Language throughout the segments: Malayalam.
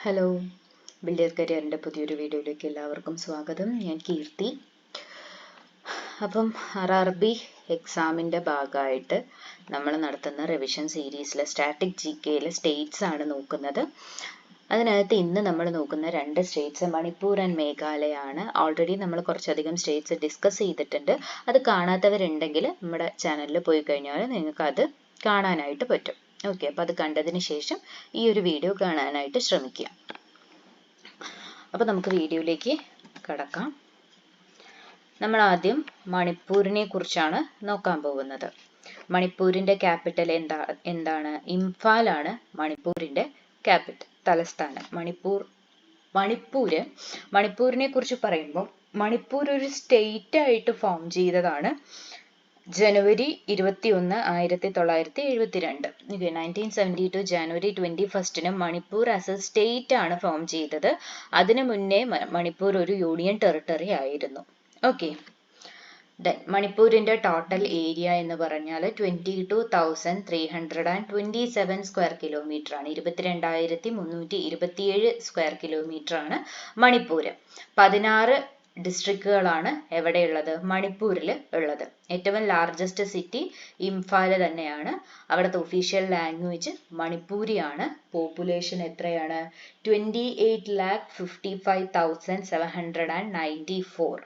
ഹലോ, ബിൽഡർ കരിയറിൻ്റെ പുതിയൊരു വീഡിയോയിലേക്ക് എല്ലാവർക്കും സ്വാഗതം. ഞാൻ കീർത്തി. അപ്പം RRB എക്സാമിൻ്റെ ഭാഗമായിട്ട് നമ്മൾ നടത്തുന്ന റിവിഷൻ സീരീസിലെ സ്റ്റാറ്റിക് GKയിലെ സ്റ്റേറ്റ്സ് ആണ് നോക്കുന്നത്. അതിനകത്ത് ഇന്ന് നമ്മൾ നോക്കുന്ന രണ്ട് സ്റ്റേറ്റ്സ് മണിപ്പൂർ ആൻഡ് മേഘാലയ ആണ്. ഓൾറെഡി നമ്മൾ കുറച്ചധികം സ്റ്റേറ്റ്സ് ഡിസ്കസ് ചെയ്തിട്ടുണ്ട്. അത് കാണാത്തവരുണ്ടെങ്കിൽ നമ്മുടെ ചാനലിൽ പോയി കഴിഞ്ഞാൽ നിങ്ങൾക്ക് അത് കാണാനായിട്ട് പറ്റും. ഓക്കെ, അപ്പോൾ അത് കണ്ടതിന് ശേഷം ഈ ഒരു വീഡിയോ കാണാനായിട്ട് ശ്രമിക്കുക. അപ്പോൾ നമുക്ക് വീഡിയോയിലേക്ക് കടക്കാം. നമ്മൾ ആദ്യം മണിപ്പൂരിനെ കുറിച്ചാണ് നോക്കാൻ പോകുന്നത്. മണിപ്പൂരിൻ്റെ ക്യാപിറ്റൽ എന്താണ്? ഇംഫാൽ ആണ് മണിപ്പൂരിൻ്റെ ക്യാപിറ്റൽ, തലസ്ഥാനം. മണിപ്പൂരിനെ കുറിച്ച് പറയുമ്പോൾ മണിപ്പൂർ ഒരു സ്റ്റേറ്റ് ആയിട്ട് ഫോം ചെയ്തതാണ് ജനുവരി 21, 1972. 1972 ജനുവരി 21 മണിപ്പൂർ ആസ് എ സ്റ്റേറ്റ് ആണ് ഫോം ചെയ്തത്. അതിനു മുന്നേ മണിപ്പൂർ ഒരു യൂണിയൻ ടെറിട്ടറി ആയിരുന്നു. ഓക്കെ, മണിപ്പൂരിന്റെ ടോട്ടൽ ഏരിയ എന്ന് പറഞ്ഞാൽ 22,327 സ്ക്വയർ കിലോമീറ്റർ ആണ്. 22,327 സ്ക്വയർ കിലോമീറ്റർ ആണ് മണിപ്പൂര്. 16 ഡിസ്ട്രിക്റ്റുകളാണ് എവിടെയുള്ളത്? മണിപ്പൂരിൽ ഉള്ളത്. ഏറ്റവും ലാർജസ്റ്റ് സിറ്റി ഇംഫാൽ തന്നെയാണ്. അവിടുത്തെ ഒഫീഷ്യൽ ലാംഗ്വേജ് മണിപ്പൂരിയാണ്. പോപ്പുലേഷൻ എത്രയാണ്? 28,55,794.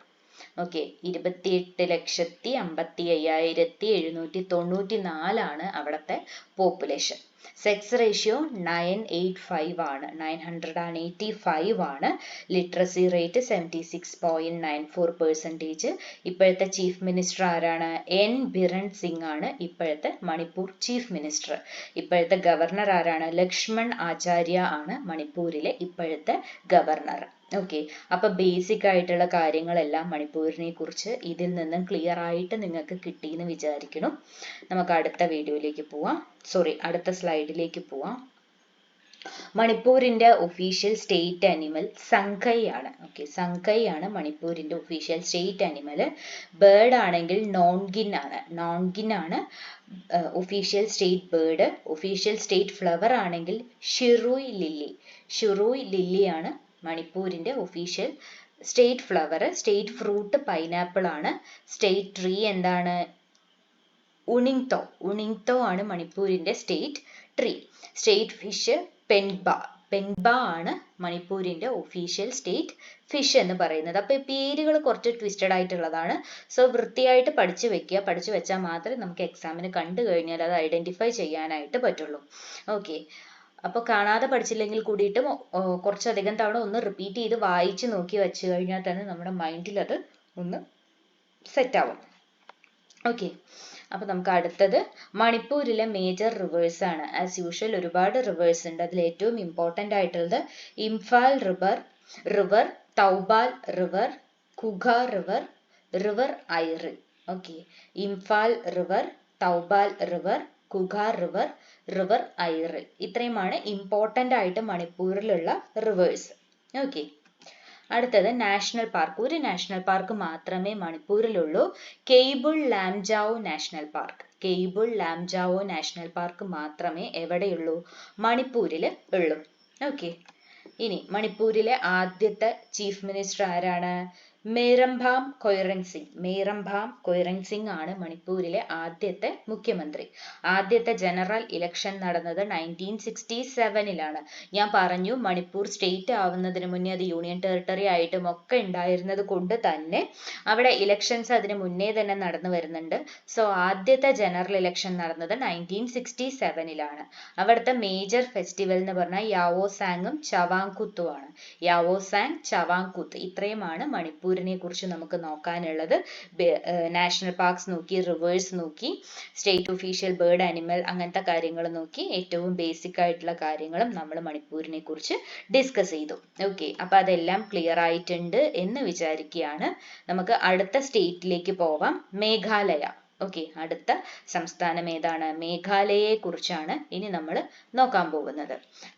ഓക്കെ, 28,55,794 അവിടുത്തെ പോപ്പുലേഷൻ. സെക്സ് റേഷ്യോ 985 ആണ്, 985 ആണ്. Literacy rate 76.94%. ഇപ്പോഴത്തെ ചീഫ് മിനിസ്റ്റർ ആരാണ്? N. ബിരൺ സിംഗ് ആണ് ഇപ്പോഴത്തെ മണിപ്പൂർ ചീഫ് മിനിസ്റ്റർ. ഇപ്പോഴത്തെ ഗവർണർ ആരാണ്? ലക്ഷ്മൺ ആചാര്യ ആണ് മണിപ്പൂരിലെ ഇപ്പോഴത്തെ ഗവർണർ. ഓക്കെ, അപ്പൊ ബേസിക് ആയിട്ടുള്ള കാര്യങ്ങളെല്ലാം മണിപ്പൂരിനെ കുറിച്ച് ഇതിൽ നിന്നും ക്ലിയർ ആയിട്ട് നിങ്ങൾക്ക് കിട്ടിയെന്ന് വിചാരിക്കണം. നമുക്ക് അടുത്ത വീഡിയോയിലേക്ക് പോവാം. അടുത്ത സ്ലൈഡിലേക്ക് പോവാം. മണിപ്പൂരിന്റെ ഒഫീഷ്യൽ സ്റ്റേറ്റ് അനിമൽ സംഖൈ ആണ്. ഓക്കെ, സംഖൈ ആണ് മണിപ്പൂരിന്റെ ഒഫീഷ്യൽ സ്റ്റേറ്റ് അനിമൽ. ബേർഡ് ആണെങ്കിൽ നോൺഗിൻ ആണ് official state bird. Official state flower ആണെങ്കിൽ ഷിറൂയ് ലില്ലി ആണ് മണിപ്പൂരിന്റെ official state flower. State fruit pineapple ആണ്. സ്റ്റേറ്റ് ട്രീ എന്താണ്? ഉണിങ്തോ ആണ് മണിപ്പൂരിന്റെ state tree. State fish Pengba ആണ് മണിപ്പൂരിന്റെ ഒഫീഷ്യൽ സ്റ്റേറ്റ് ഫിഷ് എന്ന് പറയുന്നത്. അപ്പൊ ഈ പേരുകൾ കുറച്ച് ട്വിസ്റ്റഡ് ആയിട്ടുള്ളതാണ്. സോ വൃത്തിയായിട്ട് പഠിച്ചു വെക്കുക. പഠിച്ചു വെച്ചാൽ മാത്രമേ നമുക്ക് എക്സാമിന് കണ്ടു കഴിഞ്ഞാൽ അത് ഐഡന്റിഫൈ ചെയ്യാനായിട്ട് പറ്റുള്ളൂ. ഓക്കെ, അപ്പോൾ കാണാതെ പഠിച്ചില്ലെങ്കിൽ കൂടിയിട്ട് കുറച്ചധികം തവണ ഒന്ന് റിപ്പീറ്റ് ചെയ്ത് വായിച്ച് നോക്കി വെച്ച് കഴിഞ്ഞാൽ തന്നെ നമ്മുടെ മൈൻഡിൽ അത് ഒന്ന് സെറ്റ് ആവും. ഓക്കെ, അപ്പൊ നമുക്ക് അടുത്തത് മണിപ്പൂരിലെ മേജർ റിവേഴ്സ് ആണ്. ആസ് യൂഷ്വൽ ഒരുപാട് റിവേഴ്സ് ഉണ്ട്. അതിൽ ഏറ്റവും ഇമ്പോർട്ടൻ്റ് ആയിട്ടുള്ളത് Imphal river, Thoubal river, Khuga river Iril. Okay, Imphal river, Thoubal river, Khuga river Iril. ഇത്രയുമാണ് ഇമ്പോർട്ടൻ്റ് ആയിട്ട് മണിപ്പൂരിലുള്ള റിവേഴ്സ്. ഓക്കെ, അടുത്തത് നാഷണൽ പാർക്ക്. ഒരു നാഷണൽ പാർക്ക് മാത്രമേ മണിപ്പൂരിലുള്ളൂ. കെയ്ബുൾ ലാംജാവോ നാഷണൽ പാർക്ക് മാത്രമേ എവിടെയുള്ളൂ? മണിപ്പൂരിൽ ഉള്ളൂ. ഓക്കെ, ഇനി മണിപ്പൂരിലെ ആദ്യത്തെ ചീഫ് മിനിസ്റ്റർ ആരാണ്? മേരംഭാം കൊയ്റൻ സിംഗ് ആണ് മണിപ്പൂരിലെ ആദ്യത്തെ മുഖ്യമന്ത്രി. ആദ്യത്തെ ജനറൽ ഇലക്ഷൻ നടന്നത് 1967 ഞാൻ പറഞ്ഞു മണിപ്പൂർ സ്റ്റേറ്റ് ആവുന്നതിന് മുന്നേ അത് യൂണിയൻ ടെറിട്ടറി ആയിട്ടും ഒക്കെ ഉണ്ടായിരുന്നത് കൊണ്ട് തന്നെ അവിടെ ഇലക്ഷൻസ് അതിന് മുന്നേ തന്നെ നടന്നു വരുന്നുണ്ട്. സോ ആദ്യത്തെ ജനറൽ ഇലക്ഷൻ നടന്നത് 1967 അവിടുത്തെ മേജർ ഫെസ്റ്റിവൽ എന്ന് പറഞ്ഞാൽ യാവോസാങ്ങും ചവാങ്കുത്തും ആണ്. ചവാങ്കുത്ത് ഇത്രയുമാണ് മണിപ്പൂരിനെ കുറിച്ച് നമുക്ക് നോക്കാനുള്ളത്. നാഷണൽ പാർക്സ് നോക്കി, റിവേഴ്സ് നോക്കി, സ്റ്റേറ്റ് ഒഫീഷ്യൽ ബേർഡ് അനിമൽ അങ്ങനത്തെ കാര്യങ്ങൾ നോക്കി, ഏറ്റവും ബേസിക് ആയിട്ടുള്ള കാര്യങ്ങളും നമ്മൾ മണിപ്പൂരിനെ കുറിച്ച് ഡിസ്കസ് ചെയ്തു. ഓക്കെ, അപ്പൊ അതെല്ലാം ക്ലിയർ ആയിട്ടുണ്ട് എന്ന് വിചാരിക്കുകയാണ്. നമുക്ക് അടുത്ത സ്റ്റേറ്റിലേക്ക് പോവാം. മേഘാലയ. ഓക്കെ, അടുത്ത സംസ്ഥാനം ഏതാണ്? മേഘാലയയെ കുറിച്ചാണ് ഇനി നമ്മൾ നോക്കാൻ പോകുന്നത്.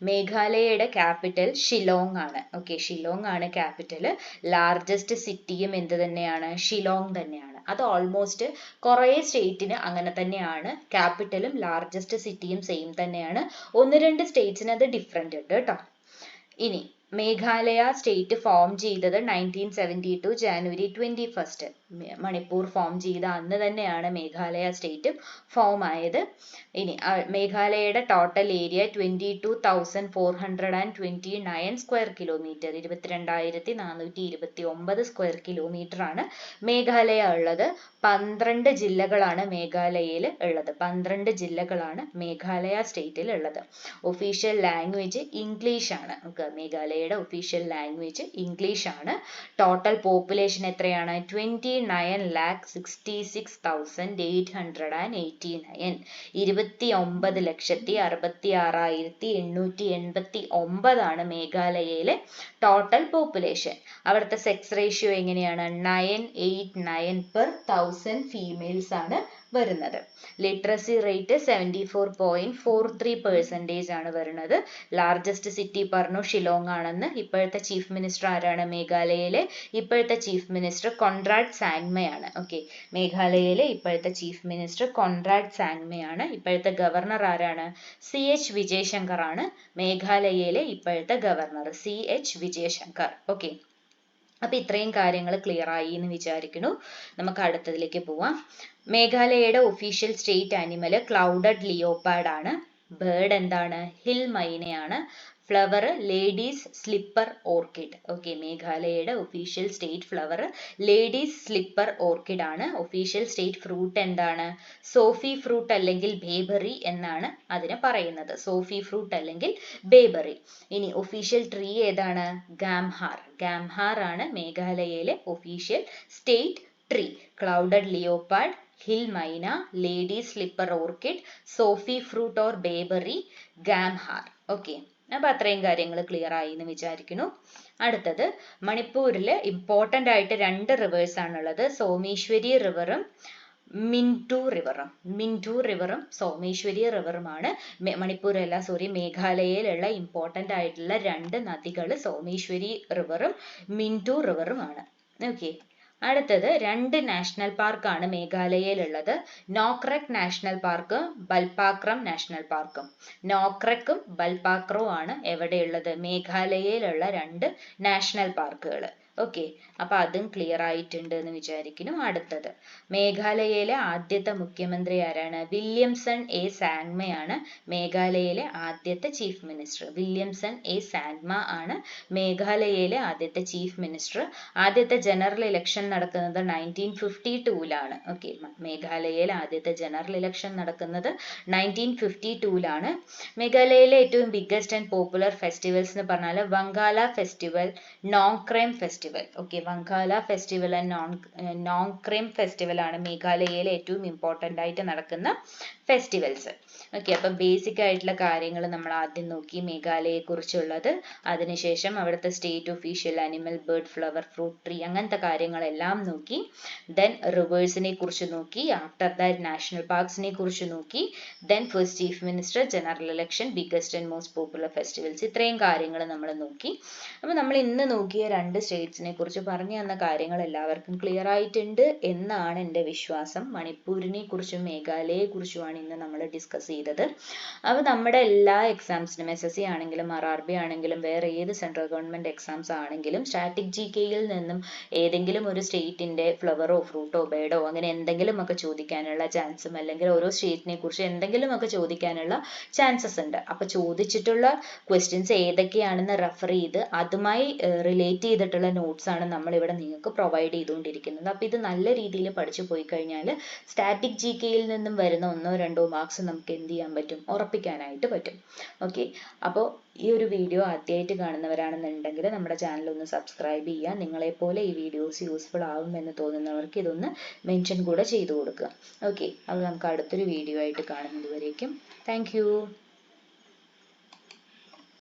മേഘാലയയുടെ ക്യാപിറ്റൽ ഷിലോങ് ആണ്. ഓക്കെ, ഷിലോങ് ആണ് ക്യാപിറ്റൽ. ലാർജസ്റ്റ് സിറ്റിയും എന്ത് തന്നെയാണ്? ഷിലോങ് തന്നെയാണ്. അത് ഓൾമോസ്റ്റ് കുറേ സ്റ്റേറ്റിന് അങ്ങനെ തന്നെയാണ്. ക്യാപിറ്റലും ലാർജസ്റ്റ് സിറ്റിയും സെയിം തന്നെയാണ്. 1-2 സ്റ്റേറ്റ്സിന് അത് ഡിഫറെന്റ് ഉണ്ട് കേട്ടോ. ഇനി മേഘാലയ സ്റ്റേറ്റ് ഫോം ചെയ്തത് 1972 ജാനുവരി 21. മണിപ്പൂർ ഫോം ചെയ്ത അന്ന് തന്നെയാണ് മേഘാലയ സ്റ്റേറ്റ് ഫോം ആയത്. ഇനി മേഘാലയയുടെ total area 22,429 square kilometre, 22,429 square kilometre ആണ് മേഘാലയ ഉള്ളത്. 12 ജില്ലകളാണ് മേഘാലയയിൽ ഉള്ളത്. 12 ജില്ലകളാണ് മേഘാലയ സ്റ്റേറ്റിൽ ഉള്ളത്. ഒഫീഷ്യൽ ലാംഗ്വേജ് ഇംഗ്ലീഷ് ആണ്. മേഘാലയയുടെ ഒഫീഷ്യൽ ലാംഗ്വേജ് ഇംഗ്ലീഷ് ആണ്. ടോട്ടൽ പോപ്പുലേഷൻ എത്രയാണ്? 29,66,889. 29,66,889 ആണ് മേഘാലയയിലെ ടോട്ടൽ പോപ്പുലേഷൻ. അവിടുത്തെ സെക്സ് റേഷ്യോ എങ്ങനെയാണ്? 989/1000 ഫീമെയിൽസ് ആണ് വരുന്നത്. ലിറ്ററസി റേറ്റ് 74.43% ആണ് വരുന്നത്. ലാർജസ്റ്റ് സിറ്റി പറഞ്ഞു ഷിലോങ് ആണെന്ന്. ഇപ്പോഴത്തെ ചീഫ് മിനിസ്റ്റർ ആരാണ് മേഘാലയയിലെ? ഇപ്പോഴത്തെ ചീഫ് മിനിസ്റ്റർ കോൺറാഡ് സാങ്മയാണ്. ഓക്കെ, മേഘാലയയിലെ ഇപ്പോഴത്തെ ചീഫ് മിനിസ്റ്റർ കോൺറാഡ് സാങ്മയാണ്. ഇപ്പോഴത്തെ ഗവർണർ ആരാണ്? CH വിജയശങ്കർ ആണ് മേഘാലയയിലെ ഇപ്പോഴത്തെ ഗവർണർ. CH വിജയശങ്കർ. ഓക്കെ, അപ്പൊ ഇത്രയും കാര്യങ്ങൾ ക്ലിയർ ആയി എന്ന് വിചാരിക്കുന്നു. നമുക്ക് അടുത്തതിലേക്ക് പോവാം. മേഘാലയയുടെ official state animal clouded leopard ആണ്. ബേർഡ് എന്താണ്? ഹിൽ മൈനയാണ്. Flower ladies slipper orchid. Okay, മേഘാലയയുടെ official state flower ladies slipper orchid ആണ്. ഒഫീഷ്യൽ സ്റ്റേറ്റ് ഫ്രൂട്ട് എന്താണ്? സോഫി ഫ്രൂട്ട് അല്ലെങ്കിൽ ബേബറി എന്നാണ് അതിനെ പറയുന്നത്. സോഫി ഫ്രൂട്ട് അല്ലെങ്കിൽ ബേബറി. ഇനി ഒഫീഷ്യൽ ട്രീ ഏതാണ്? ഗാംഹാർ. ഗാംഹാർ ആണ് മേഘാലയയിലെ official state tree. Clouded leopard, hill myna, ladies slipper orchid, Sohphie fruit or bayberry, Gamhar. Okay, അപ്പൊ അത്രയും കാര്യങ്ങൾ ക്ലിയർ ആയി എന്ന് വിചാരിക്കുന്നു. അടുത്തത് മണിപ്പൂരിൽ ഇമ്പോർട്ടൻ്റ് ആയിട്ട് 2 റിവേഴ്സ് ആണുള്ളത്. സോമേശ്വരി റിവറും മിൻറ്റു റിവറും സോമേശ്വരി റിവറുമാണ് മേഘാലയയിലുള്ള ഇമ്പോർട്ടൻ്റ് ആയിട്ടുള്ള 2 നദികൾ സോമേശ്വരി റിവറും മിൻറ്റു റിവറുമാണ്. ഓക്കെ, അടുത്തത് 2 നാഷണൽ പാർക്കാണ് മേഘാലയയിലുള്ളത്. നോക്രക് നാഷണൽ പാർക്കും ബൽപാക്രം നാഷണൽ പാർക്കും. നോക്രക്കും ബൽപാക്രവും ആണ് എവിടെയുള്ളത്? മേഘാലയയിലുള്ള 2 നാഷണൽ പാർക്കുകൾ. ഓക്കെ, അപ്പൊ അതും ക്ലിയർ ആയിട്ടുണ്ട് എന്ന് വിചാരിക്കുന്നു. അടുത്തത് മേഘാലയയിലെ ആദ്യത്തെ മുഖ്യമന്ത്രി ആരാണ്? വില്യംസൺ എ സാങ്മയാണ് മേഘാലയയിലെ ആദ്യത്തെ chief minister. Williamson A Sangma ആണ് മേഘാലയയിലെ ആദ്യത്തെ ചീഫ് മിനിസ്റ്റർ. ആദ്യത്തെ ജനറൽ ഇലക്ഷൻ നടക്കുന്നത് 1952 ഓക്കെ, മേഘാലയയിൽ ആദ്യത്തെ ജനറൽ ഇലക്ഷൻ നടക്കുന്നത് 1952 മേഘാലയയിലെ ഏറ്റവും ബിഗ്ഗസ്റ്റ് ആൻഡ് പോപ്പുലർ ഫെസ്റ്റിവൽസ് എന്ന് പറഞ്ഞാൽ Wangala festival, Nongkrem festival. Okay, Wangala festival and Nongkrem festival ആണ് മേഘാലയയിലെ ഏറ്റവും ഇമ്പോർട്ടൻ്റ് ആയിട്ട് നടക്കുന്ന ഫെസ്റ്റിവൽസ്. ഓക്കെ, അപ്പൊ ബേസിക് ആയിട്ടുള്ള കാര്യങ്ങൾ നമ്മൾ ആദ്യം നോക്കി മേഘാലയയെ കുറിച്ചുള്ളത്. അതിനുശേഷം അവിടുത്തെ state official animal, bird, flower, fruit, tree അങ്ങനത്തെ കാര്യങ്ങളെല്ലാം നോക്കി. ദെൻ റിവേഴ്സിനെ കുറിച്ച് നോക്കി. ആഫ്റ്റർ ദാറ്റ് നാഷണൽ പാർക്സിനെ കുറിച്ച് നോക്കി. Then first chief minister, general election, biggest and most popular festivals, ഇത്രയും കാര്യങ്ങൾ നമ്മൾ നോക്കി. അപ്പൊ നമ്മൾ ഇന്ന് നോക്കിയ 2 സ്റ്റേറ്റ്സിനെ കുറിച്ച് പറഞ്ഞു തന്ന കാര്യങ്ങൾ എല്ലാവർക്കും ക്ലിയർ ആയിട്ടുണ്ട് എന്നാണ് എൻ്റെ വിശ്വാസം. മണിപ്പൂരിനെ കുറിച്ചും മേഘാലയയെ കുറിച്ചുമാണ് ഇന്ന് നമ്മൾ ഡിസ്കസ് ചെയ്തത്. അപ്പോൾ നമ്മുടെ എല്ലാ എക്സാംസിനും SSC ആണെങ്കിലും RRB ആണെങ്കിലും വേറെ ഏത് സെൻട്രൽ ഗവൺമെന്റ് എക്സാംസ് ആണെങ്കിലും സ്റ്റാറ്റിക് GKയിൽ നിന്നും ഏതെങ്കിലും ഒരു സ്റ്റേറ്റിന്റെ ഫ്ലവറോ ഫ്രൂട്ടോ ബേർഡോ അങ്ങനെ എന്തെങ്കിലും ഒക്കെ ചോദിക്കാനുള്ള ചാൻസും, അല്ലെങ്കിൽ ഓരോ സ്റ്റേറ്റിനെ കുറിച്ച് എന്തെങ്കിലും ഒക്കെ ചോദിക്കാനുള്ള ചാൻസസ് ഉണ്ട്. അപ്പൊ ചോദിച്ചിട്ടുള്ള ക്വസ്റ്റ്യൻസ് ഏതൊക്കെയാണെന്ന് റെഫർ ചെയ്ത് അതുമായി റിലേറ്റ് ചെയ്തിട്ടുള്ള നോട്ട്സ് ആണ് നമ്മൾ ഇവിടെ നിങ്ങൾക്ക് പ്രൊവൈഡ് ചെയ്തുകൊണ്ടിരിക്കുന്നത്. അപ്പൊ ഇത് നല്ല രീതിയിൽ പഠിച്ചു പോയി കഴിഞ്ഞാൽ സ്റ്റാറ്റിക് GKയിൽ നിന്നും വരുന്ന 1-2 മാർക്സ് നമുക്ക് എന്ത് ചെയ്യാൻ പറ്റും? ഉറപ്പിക്കാനായിട്ട് പറ്റും. ഓക്കെ, അപ്പോൾ ഈ ഒരു വീഡിയോ ആദ്യമായിട്ട് കാണുന്നവരാണെന്നുണ്ടെങ്കിൽ നമ്മുടെ ചാനൽ ഒന്ന് സബ്സ്ക്രൈബ് ചെയ്യുക. നിങ്ങളെപ്പോലെ ഈ വീഡിയോസ് യൂസ്ഫുൾ ആവുമെന്ന് തോന്നുന്നവർക്ക് ഇതൊന്ന് മെൻഷൻ കൂടെ ചെയ്തു കൊടുക്കുക. ഓക്കെ, അപ്പോൾ നമുക്ക് അടുത്തൊരു വീഡിയോ ആയിട്ട് കാണുന്നത് വരേക്കും താങ്ക് യു.